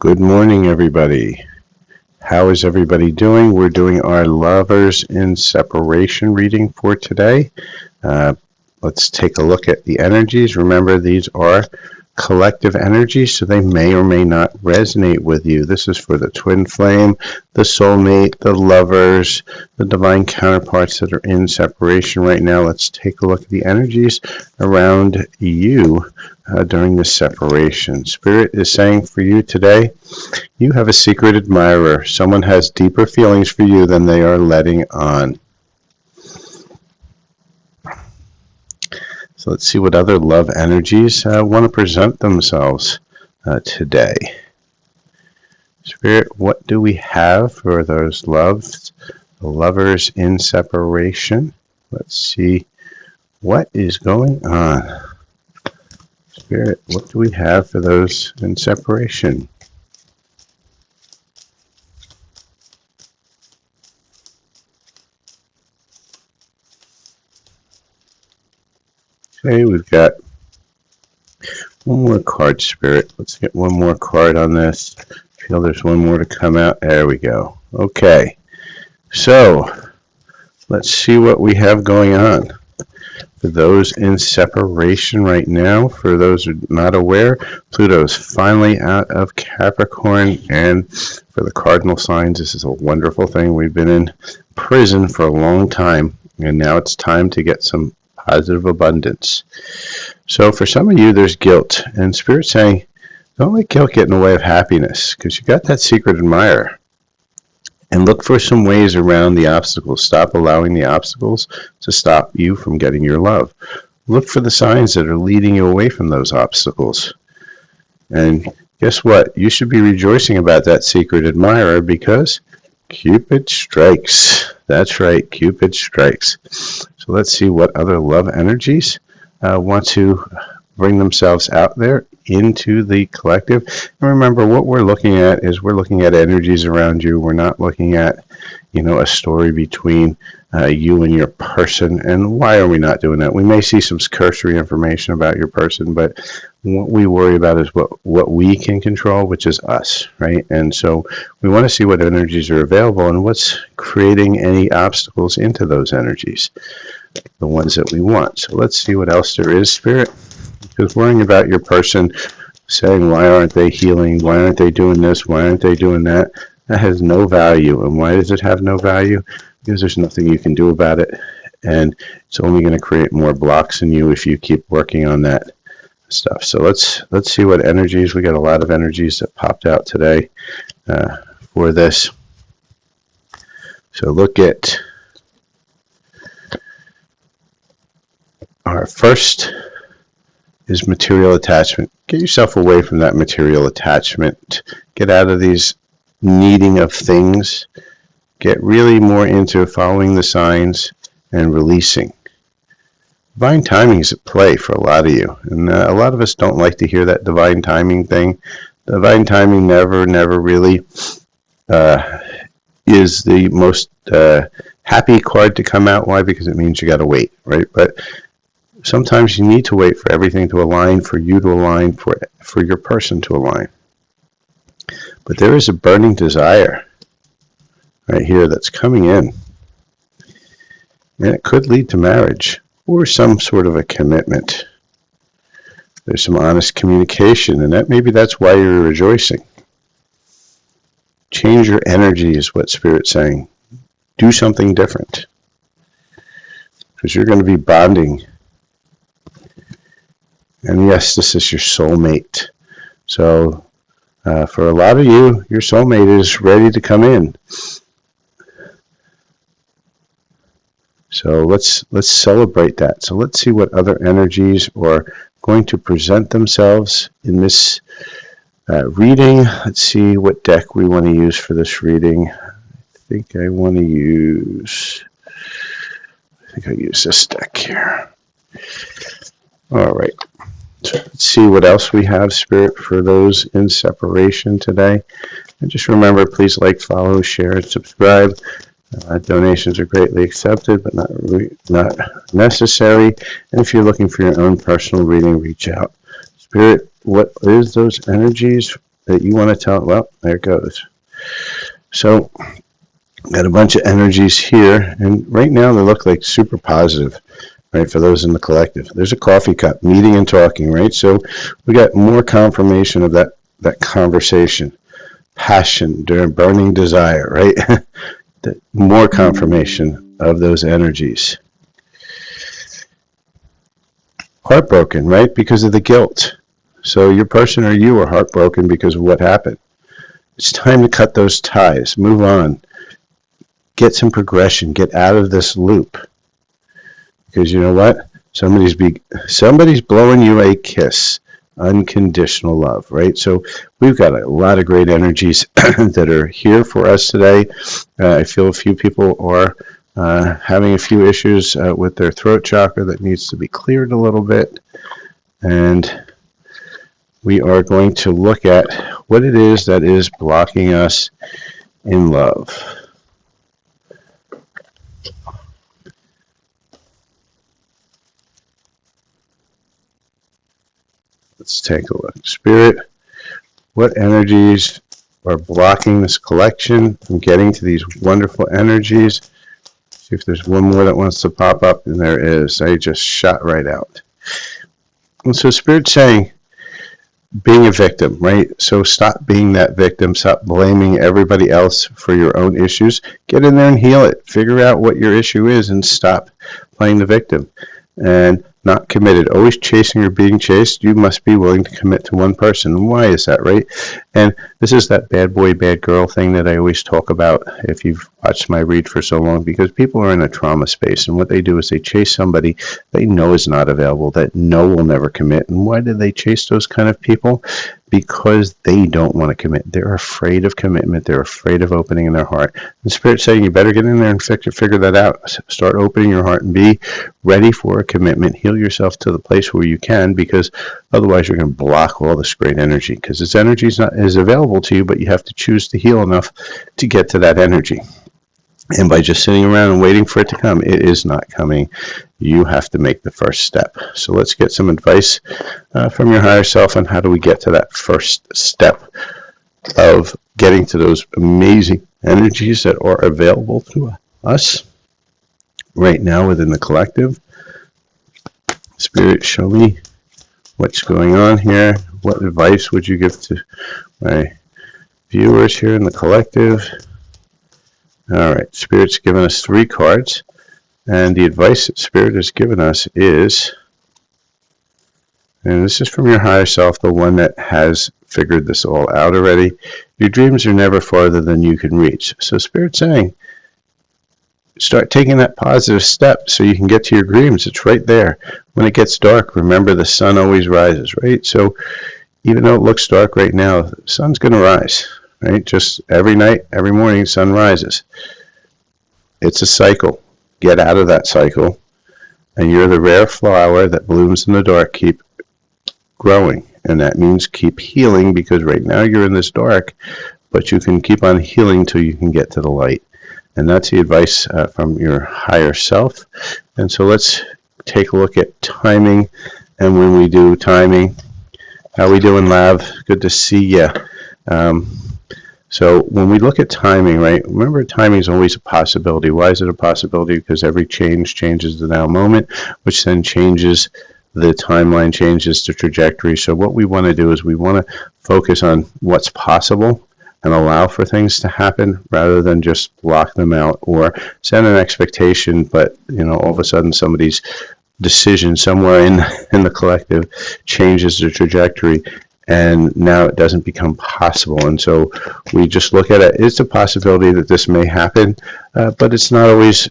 Good morning, everybody. How is everybody doing? We're doing our lovers in separation reading for today. Let's take a look at the energies. Remember, these are collective energies, so they may or may not resonate with you. This is for the twin flame, the soulmate, the lovers, the divine counterparts that are in separation right now. Let's take a look at the energies around you during this separation. Spirit is saying for you today, you have a secret admirer. Someone has deeper feelings for you than they are letting on. So let's see what other love energies want to present themselves today. Spirit, what do we have for those lovers in separation? Let's see what is going on. Spirit, what do we have for those in separation? Okay, we've got one more card, Spirit. Let's get one more card on this. I feel there's one more to come out. There we go. Okay, so let's see what we have going on. For those in separation right now, for those who are not aware, Pluto's finally out of Capricorn, and for the cardinal signs, this is a wonderful thing. We've been in prison for a long time, and now it's time to get some positive abundance. So for some of you, there's guilt, and Spirit's saying, don't let guilt get in the way of happiness, because you got that secret admirer. And look for some ways around the obstacles. Stop allowing the obstacles to stop you from getting your love. Look for the signs that are leading you away from those obstacles. And guess what? You should be rejoicing about that secret admirer, because Cupid strikes. That's right, Cupid strikes. So let's see what other love energies want to bring themselves out there into the collective. And remember, what we're looking at is we're looking at energies around you. We're not looking at, a story between you and your person. And why are we not doing that? We may see some cursory information about your person, but what we worry about is what we can control, which is us, right? And so we want to see what energies are available and what's creating any obstacles into those energies, the ones that we want. So let's see what else there is, Spirit. Because worrying about your person, saying, why aren't they healing? Why aren't they doing this? Why aren't they doing that? That has no value. And why does it have no value? Because there's nothing you can do about it. And it's only going to create more blocks in you if you keep working on that stuff. So let's see what energies. We got a lot of energies that popped out today for this. So look at our first is material attachment. Get yourself away from that material attachment. Get out of these needing of things. Get really more into following the signs and releasing. Divine timing is at play for a lot of you. And a lot of us don't like to hear that divine timing thing. Divine timing never really is the most happy card to come out. Why? Because it means you got to wait, right? But sometimes you need to wait for everything to align, for you to align, for your person to align. But there is a burning desire right here that's coming in. And it could lead to marriage or some sort of a commitment. There's some honest communication, and maybe that's why you're rejoicing. Change your energy is what Spirit's saying. Do something different. Because you're going to be bonding. And yes, this is your soulmate. So for a lot of you, your soulmate is ready to come in. So let's celebrate that. So let's see what other energies are going to present themselves in this reading. Let's see what deck we want to use for this reading. I think I use this deck here. All right. So let's see what else we have, Spirit, for those in separation today. And just remember, please like, follow, share, and subscribe. Donations are greatly accepted, but not necessary. And if you're looking for your own personal reading, reach out. Spirit, what is those energies that you want to tell? Well, there it goes. So, got a bunch of energies here, and right now they look like super positive, right, for those in the collective. There's a coffee cup, meeting and talking, right? So we got more confirmation of that conversation, passion, burning desire, right? More confirmation of those energies. Heartbroken, right, because of the guilt. So your person or you are heartbroken because of what happened. It's time to cut those ties, move on, get some progression, get out of this loop. Because you know what? Somebody's blowing you a kiss. Unconditional love, right? So we've got a lot of great energies that are here for us today. I feel a few people are having a few issues with their throat chakra that needs to be cleared a little bit. And we are going to look at what it is that is blocking us in love. Let's take a look. Spirit, what energies are blocking this collection from getting to these wonderful energies? See if there's one more that wants to pop up, and there is. I just shot right out. And so Spirit's saying, being a victim, right? So stop being that victim. Stop blaming everybody else for your own issues. Get in there and heal it. Figure out what your issue is and stop playing the victim. And not committed, always chasing or being chased. You must be willing to commit to one person. Why is that, right? And this is that bad boy, bad girl thing that I always talk about if you've watched my read for so long, because people are in a trauma space, and what they do is they chase somebody they know is not available, that know will never commit. And why do they chase those kind of people? Because they don't want to commit. They're afraid of commitment. They're afraid of opening their heart. And Spirit's saying you better get in there and figure that out. Start opening your heart and be ready for a commitment. Heal yourself to the place where you can, because otherwise you're going to block all this great energy, because this energy is available to you, but you have to choose to heal enough to get to that energy. And by just sitting around and waiting for it to come, it is not coming. You have to make the first step. So let's get some advice from your higher self on how do we get to that first step of getting to those amazing energies that are available to us right now within the collective. Spirit, show me what's going on here. What advice would you give to my viewers here in the collective? All right, Spirit's given us 3 cards, and the advice that Spirit has given us is, and this is from your higher self, the one that has figured this all out already, your dreams are never farther than you can reach. So Spirit's saying, start taking that positive step so you can get to your dreams. It's right there. When it gets dark, remember the sun always rises, right? So even though it looks dark right now, the sun's going to rise. Right? Just every night, every morning, sun rises. It's a cycle. Get out of that cycle. And you're the rare flower that blooms in the dark. Keep growing. And that means keep healing, because right now you're in this dark, but you can keep on healing till you can get to the light. And that's the advice from your higher self. And so let's take a look at timing. And when we do timing, how we doing, Lav? Good to see you. So when we look at timing, right, remember timing is always a possibility. Why is it a possibility? Because every change changes the now moment, which then changes the timeline, changes the trajectory. So what we want to do is we want to focus on what's possible and allow for things to happen rather than just block them out or set an expectation, but all of a sudden somebody's decision somewhere in the collective changes the trajectory, and now it doesn't become possible. And so we just look at it. It's a possibility that this may happen, but it's not always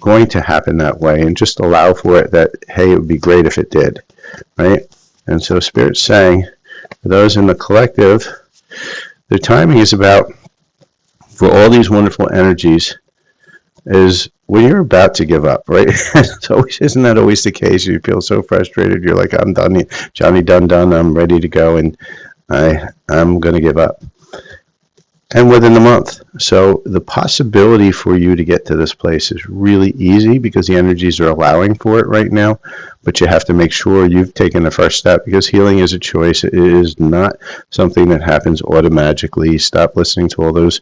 going to happen that way, and just allow for it that, hey, it would be great if it did, right? And so Spirit's saying, for those in the collective, the timing is about, for all these wonderful energies, is when you're about to give up, right? Isn't that always the case? You feel so frustrated. You're like, I'm done, Johnny done. I'm ready to go, and I'm going to give up. and within the month. So the possibility for you to get to this place is really easy because the energies are allowing for it right now. But you have to make sure you've taken the first step, because healing is a choice. It is not something that happens automatically. Stop listening to all those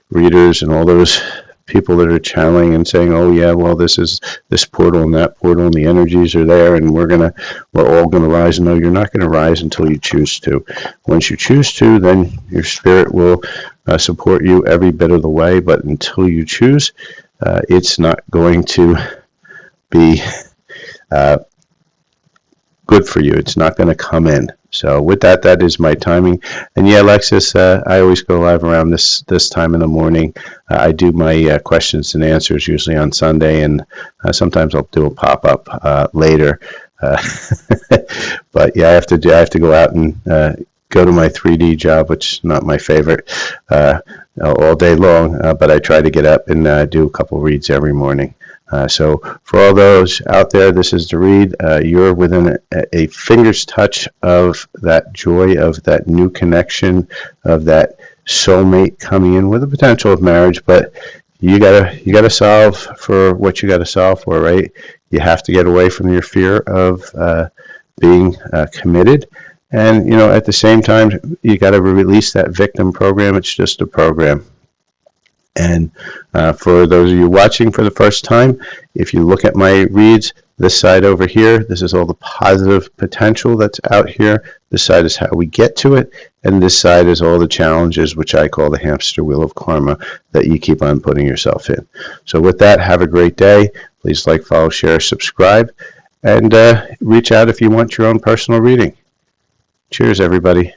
readers and all those people that are channeling and saying, oh yeah, well, this is this portal and that portal and the energies are there and we're all gonna rise. No, you're not gonna rise until you choose to. Once you choose to, then your spirit will support you every bit of the way. But until you choose, it's not going to be good for you. It's not going to come in. So with that, that is my timing. And yeah, Alexis, I always go live around this time in the morning. I do my questions and answers usually on Sunday, and sometimes I'll do a pop-up later. But yeah, I have to go out and go to my 3D job, which is not my favorite, all day long. But I try to get up and do a couple reads every morning. So for all those out there, this is the read. You're within a finger's touch of that joy, of that new connection, of that soulmate coming in with the potential of marriage. But you gotta solve for what you gotta solve for, right? You have to get away from your fear of being committed. And, you know, at the same time, you got to release that victim program. It's just a program. And for those of you watching for the first time, if you look at my reads, this side over here, this is all the positive potential that's out here. This side is how we get to it. And this side is all the challenges, which I call the hamster wheel of karma, that you keep on putting yourself in. So with that, have a great day. Please like, follow, share, subscribe, and reach out if you want your own personal reading. Cheers, everybody.